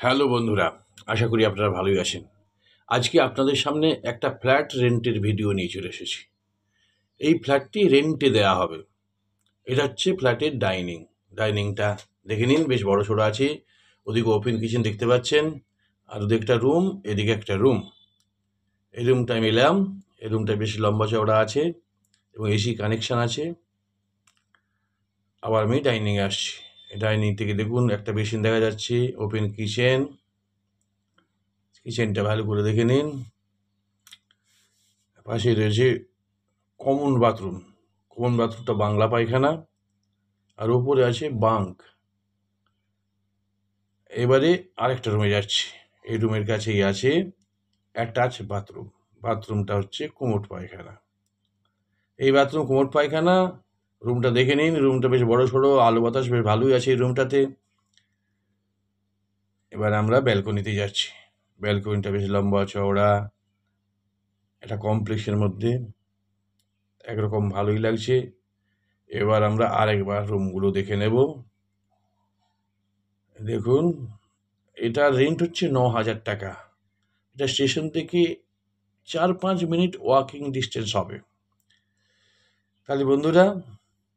Hello বন্ধুরা, আশা করি আপনারা ভালোই আছেন। আজকে আপনাদের সামনে একটা ফ্ল্যাট রেন্টের ভিডিও নিয়ে চলে এসেছি। এই ফ্ল্যাটটি রেন্টে দেয়া হবে। এটা হচ্ছে ফ্ল্যাটের ডাইনিংটা দেখে নিন, বেশ বড়সড় আছে। ওদিকে ওপেন কিচেন দেখতে পাচ্ছেন, আর ওদিকে একটা রুম, এদিকে একটা রুম। এই রুমটা আমি এলাম। এই রুমটা বেশ লম্বা চওড়া আছে এবং এসি কানেকশন আছে। আবার আমি ডাইনিংয়ে আসছি। ডাইনিং থেকে দেখুন একটা বেসিন দেখা যাচ্ছে, ওপেন কিচেন। কিচেনটা ভালো করে দেখে নিন। পাশে রয়েছে কমন বাথরুম। কমন বাথরুমটা বাংলা পায়খানা, আর ওপরে আছে বাঙ্ক। এবারে আরেকটা রুমে যাচ্ছি। এই রুমের কাছেই আছে অ্যাটাচ বাথরুম। বাথরুমটা হচ্ছে কোমোড পায়খানা। এই বাথরুম কোমোড পায়খানা। রুমটা দেখে নিন, রুমটা বেশ বড় সড়ো, আলো বাতাস বেশ ভালোই আছে এই রুমটাতে। এবার আমরা ব্যালকনিতে যাচ্ছি। ব্যালকনিটা বেশ লম্বা চওড়া, একটা কমপ্লেক্সের মধ্যে, একরকম ভালোই লাগছে। এবার আমরা আরেকবার রুমগুলো দেখে নেব। দেখুন, এটার রেন্ট হচ্ছে ৯,০০০ টাকা। এটা স্টেশন থেকে ৪-৫ মিনিট ওয়াকিং ডিস্টেন্স হবে। তাহলে বন্ধুরা,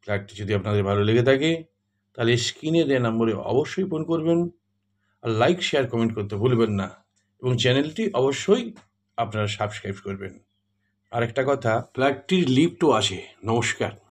ফ্ল্যাটটি যদি আপনাদের ভালো লেগে থাকে তাহলে স্ক্রিনে দেওয়া নম্বরে অবশ্যই ফোন করবেন, আর লাইক শেয়ার কমেন্ট করতে ভুলবেন না, এবং চ্যানেলটি অবশ্যই আপনারা সাবস্ক্রাইব করবেন। আরেকটা কথা, ফ্ল্যাটটির লিফটও আছে। নমস্কার।